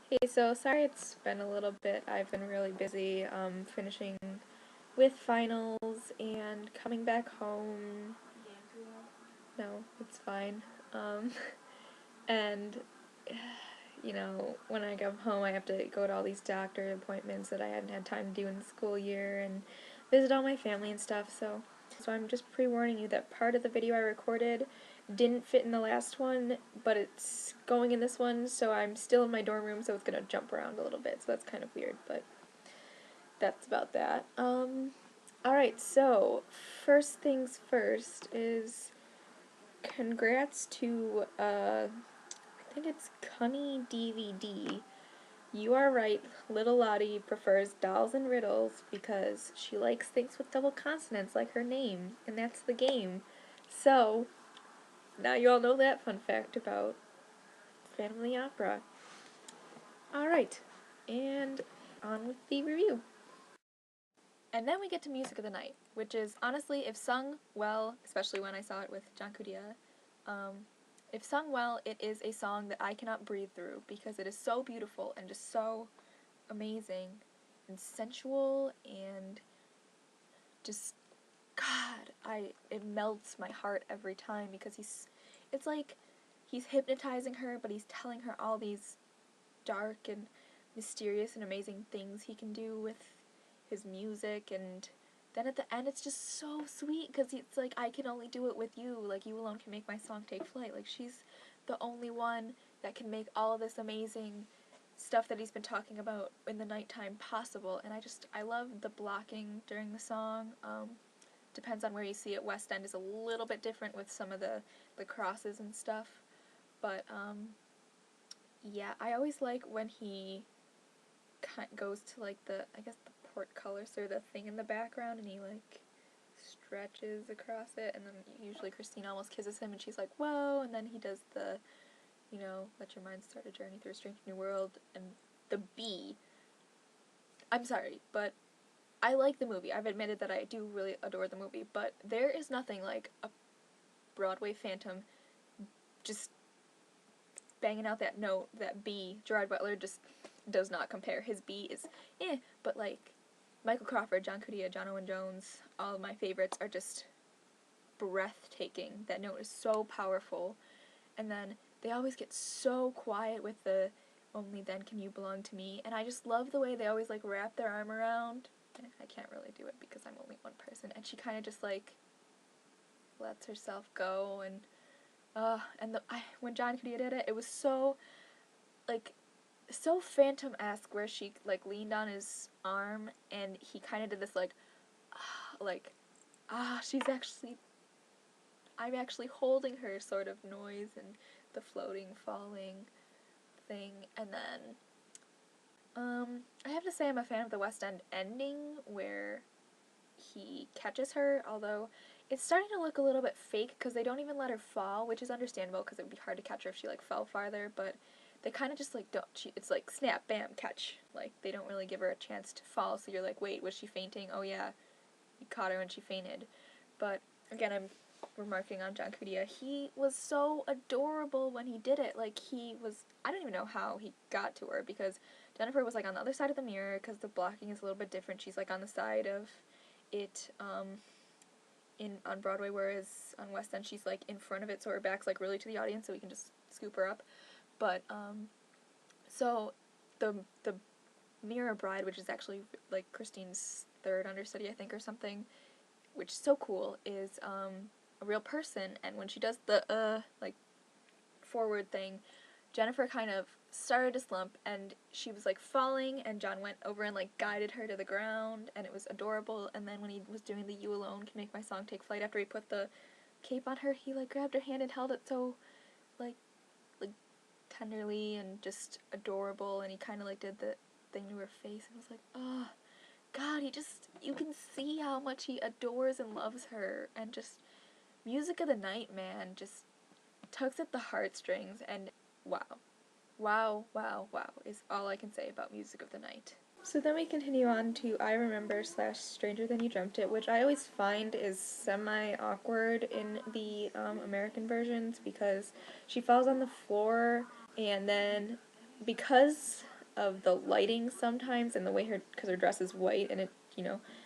Hey, so sorry it's been a little bit. I've been really busy finishing with finals and coming back home. No, it's fine. Um, and, when I come home, I have to go to all these doctor appointments that I hadn't had time to do in the school year and visit all my family and stuff. So I'm just pre-warning you that part of the video I recorded didn't fit in the last one, but it's going in this one, so I'm still in my dorm room, so it's gonna jump around a little bit, so that's kind of weird, but that's about that. Alright, so first things first is congrats to, I think it's Cunny DVD. You are right, little Lottie prefers dolls and riddles because she likes things with double consonants like her name, and that's the game. So, now you all know that fun fact about Phantom of the Opera. Alright, and on with the review. And then we get to Music of the Night, which is, honestly, if sung well, especially when I saw it with John Cudia, if sung well, it is a song that I cannot breathe through because it is so beautiful and just so amazing and sensual and just, God, it melts my heart every time because it's like he's hypnotizing her, but he's telling her all these dark and mysterious and amazing things he can do with his music, and then at the end it's just so sweet because it's like, I can only do it with you, like you alone can make my song take flight, like she's the only one that can make all of this amazing stuff that he's been talking about in the nighttime possible. And I love the blocking during the song. Depends on where you see it. West End is a little bit different with some of the crosses and stuff, but yeah, I always like when he goes to like I guess the portcullis or the thing in the background, and he like stretches across it, and then usually Christine almost kisses him and she's like, whoa, and then he does the, let your mind start a journey through a strange new world, and the B. I'm sorry, but I like the movie. I've admitted that I do really adore the movie, but there is nothing like a Broadway Phantom just banging out that note, that B. Gerard Butler just does not compare. His B is but like Michael Crawford, John Cudia, John Owen Jones, all of my favorites are just breathtaking. That note is so powerful. And then they always get so quiet with the only then can you belong to me, and I just love the way they always like wrap their arm around. I can't really do it because I'm only one person, and she kind of just like lets herself go, and when John Cudia did it, it was so like so Phantom-esque, where she like leaned on his arm and he kind of did this like like I'm actually holding her sort of noise, and the floating falling thing. And then I have to say I'm a fan of the West End ending where he catches her, although it's starting to look a little bit fake because they don't even let her fall, which is understandable because it would be hard to catch her if she like fell farther, but they kind of just like it's like snap, bam, catch. Like they don't really give her a chance to fall, so you're like, wait, was she fainting? Oh yeah, you caught her when she fainted. But again, I'm remarking on John Cudia. He was so adorable when he did it. Like I don't even know how he got to her because Jennifer was like on the other side of the mirror because the blocking is a little bit different. She's like on the side of it on Broadway, whereas on West End she's like in front of it, so her back's like really to the audience, so we can just scoop her up. But so the Mirror Bride, which is actually like Christine's third understudy, I think, or something, which is so cool, is a real person, and when she does the like forward thing, Jennifer kind of started to slump, and she was like falling, and John went over and like guided her to the ground, and it was adorable. And then when he was doing the You Alone Can Make My Song Take Flight, after he put the cape on her, he like grabbed her hand and held it so like tenderly and just adorable, and he kind of like did the thing to her face, and was like, oh God, you can see how much he adores and loves her, and just Music of the Night, man, just tugs at the heartstrings, and wow. Wow, wow, wow is all I can say about Music of the Night. So then we continue on to I Remember / Stranger Than You Dreamt It, which I always find is semi-awkward in the American versions because she falls on the floor, and then because of the lighting sometimes and the way because her dress is white and it,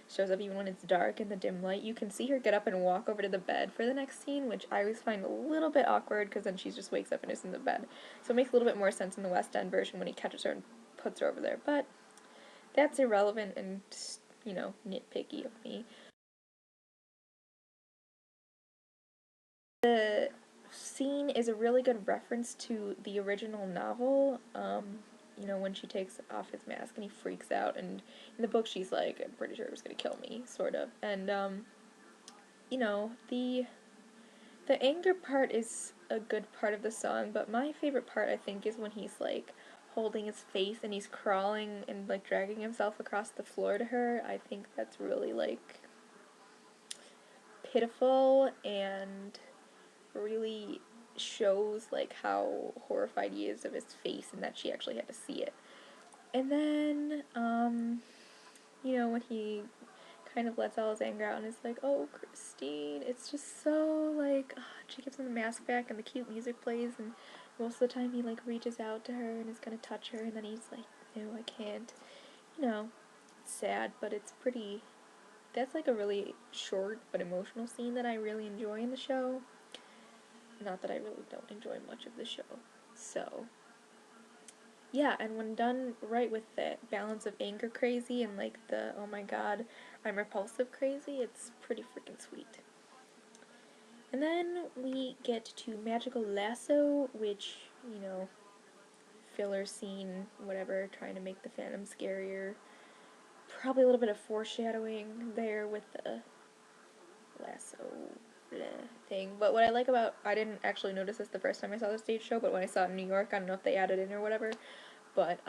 shows up even when it's dark in the dim light. You can see her get up and walk over to the bed for the next scene, which I always find a little bit awkward because then she just wakes up and is in the bed. So it makes a little bit more sense in the West End version when he catches her and puts her over there. But that's irrelevant and, nitpicky of me. The scene is a really good reference to the original novel. When she takes off his mask and he freaks out, and in the book she's like, I'm pretty sure he was gonna kill me, sort of. And, the anger part is a good part of the song, but my favorite part, I think, is when he's, like, holding his face and he's crawling and, like, dragging himself across the floor to her. I think that's really, like, pitiful and really shows, like, how horrified he is of his face and that she actually had to see it. And then, when he kind of lets all his anger out and is like, oh, Christine, it's just so, like, she gives him the mask back and the cute music plays, and most of the time he, like, reaches out to her and is gonna touch her, and then he's like, no, I can't. It's sad, but it's pretty, that's, like, a really short but emotional scene that I really enjoy in the show. Not that I really don't enjoy much of the show. So, yeah, and when done right with the balance of anger crazy and, like, the, oh my god, I'm repulsive crazy, it's pretty freaking sweet. And then we get to Magical Lasso, which, filler scene, whatever, trying to make the Phantom scarier. Probably a little bit of foreshadowing there with the lasso thing. But what I like about, I didn't actually notice this the first time I saw the stage show, but when I saw it in New York, I don't know if they added in or whatever, but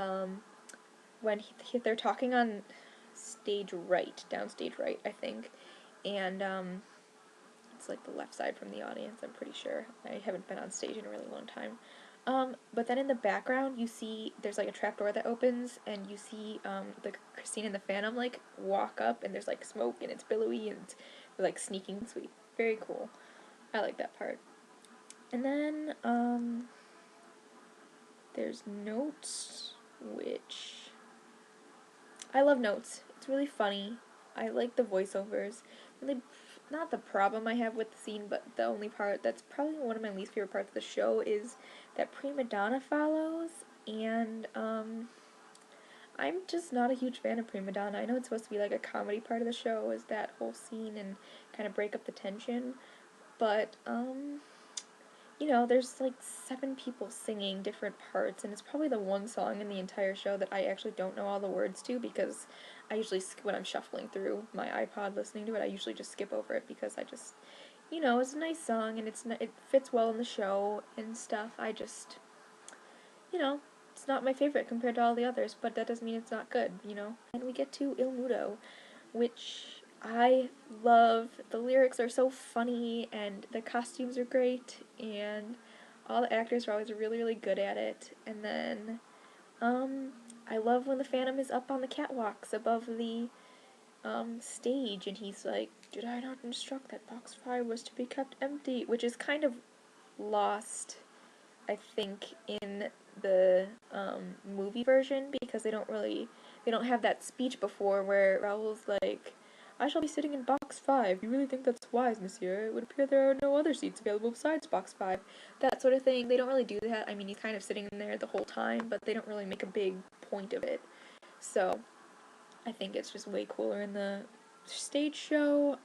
when they're talking on downstage right, I think, and it's like the left side from the audience, I'm pretty sure. I haven't been on stage in a really long time. But then in the background, you see there's like a trapdoor that opens, and you see the Christine and the Phantom like walk up, and there's like smoke, and it's billowy, and they're like sneaking sweet. Very cool. I like that part. And then there's Notes, which I love Notes. It's really funny. I like the voiceovers. Really, not the problem I have with the scene, but the only part that's probably one of my least favorite parts of the show is that prima donna follows, and I'm just not a huge fan of prima donna. I know it's supposed to be like a comedy part of the show, is that whole scene and kind of break up the tension, but there's like 7 people singing different parts, and it's probably the one song in the entire show that I actually don't know all the words to, because I usually, when I'm shuffling through my iPod listening to it, I usually just skip over it because I just, it's a nice song, and it fits well in the show and stuff. I just, it's not my favorite compared to all the others, but that doesn't mean it's not good. And we get to Il Muto, which I love. The lyrics are so funny, and the costumes are great, and all the actors are always really, really good at it. And then, I love when the Phantom is up on the catwalks above the, stage, and he's like, did I not instruct that box 5 was to be kept empty? Which is kind of lost, I think, in the, movie version, because they don't have that speech before where Raoul's like, I shall be sitting in box 5. You really think that's wise, monsieur? It would appear there are no other seats available besides box 5. That sort of thing. They don't really do that. I mean, he's kind of sitting in there the whole time, but they don't really make a big point of it. So, I think it's just way cooler in the stage show,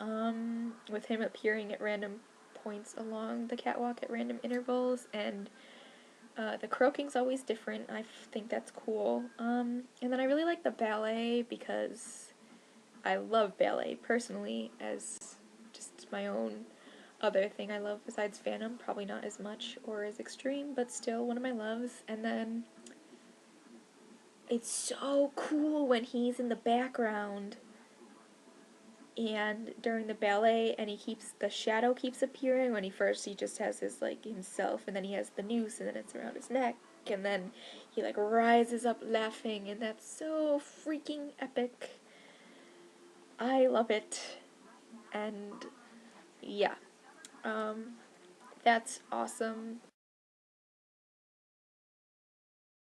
with him appearing at random points along the catwalk at random intervals, and the croaking's always different. I think that's cool. And then I really like the ballet because I love ballet personally as just my own other thing I love besides Phantom. Probably not as much or as extreme, but still one of my loves. And then it's so cool when he's in the background and during the ballet, and the shadow keeps appearing. When he just has his, like, himself, and then he has the noose, and then it's around his neck, and then he, like, rises up laughing, and that's so freaking epic. I love it. And yeah, that's awesome.